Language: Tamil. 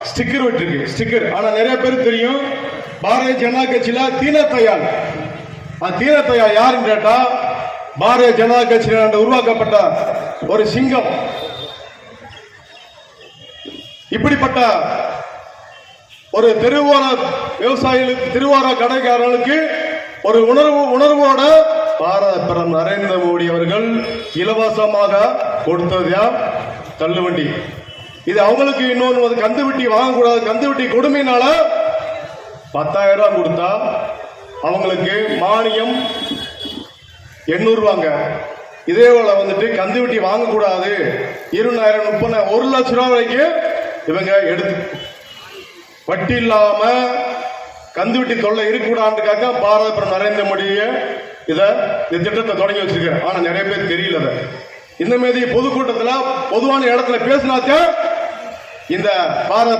ஸ்டிக்கர் விட்டுருக்கு ஸ்டிக்கர். ஆனா நிறைய பேருக்கு தெரியும் பாரதிய ஜனதா கட்சியில தீனத்தயாள். தீனத்தயாள் யாருன்னு கேட்டா பாரதிய ஜனதா கட்சியில உருவாக்கப்பட்ட ஒரு சிங்கம். இப்படிப்பட்ட ஒரு தெருவோர விவசாயிகளுக்கு, தெருவோர கடைக்காரர்களுக்கு ஒரு உணர்வோட பாரத பிரதமர் நரேந்திர மோடி அவர்கள் இலவசமாக கொடுத்தது தள்ளுவண்டி. இது அவங்களுக்கு இன்னொன்று கந்து வட்டி வாங்கக்கூடாது, கந்து வட்டி கொடுமையினால 10,000 ரூபாய் கொடுத்தா அவங்களுக்கு மானியம் 800 ரூபாங்க. இதே போல கந்து வட்டி வாங்கக்கூடாது 20,000 30,000 1 லட்சம் ரூபாய் வரைக்கும் இவங்க எடுத்து வட்டி இல்லாம கந்து வட்டி தொல்லை இருக்கக்கூடாதுக்காக பாரத பிரதமர் நரேந்திர மோடி இந்த திட்டத்தை தொடங்கி வச்சிருக்க. ஆனா நிறைய பேர் தெரியல. இந்த மாதிரி பொதுக்கூட்டத்தில் பொதுவான இடத்துல பேசினாக்க இந்த பாரத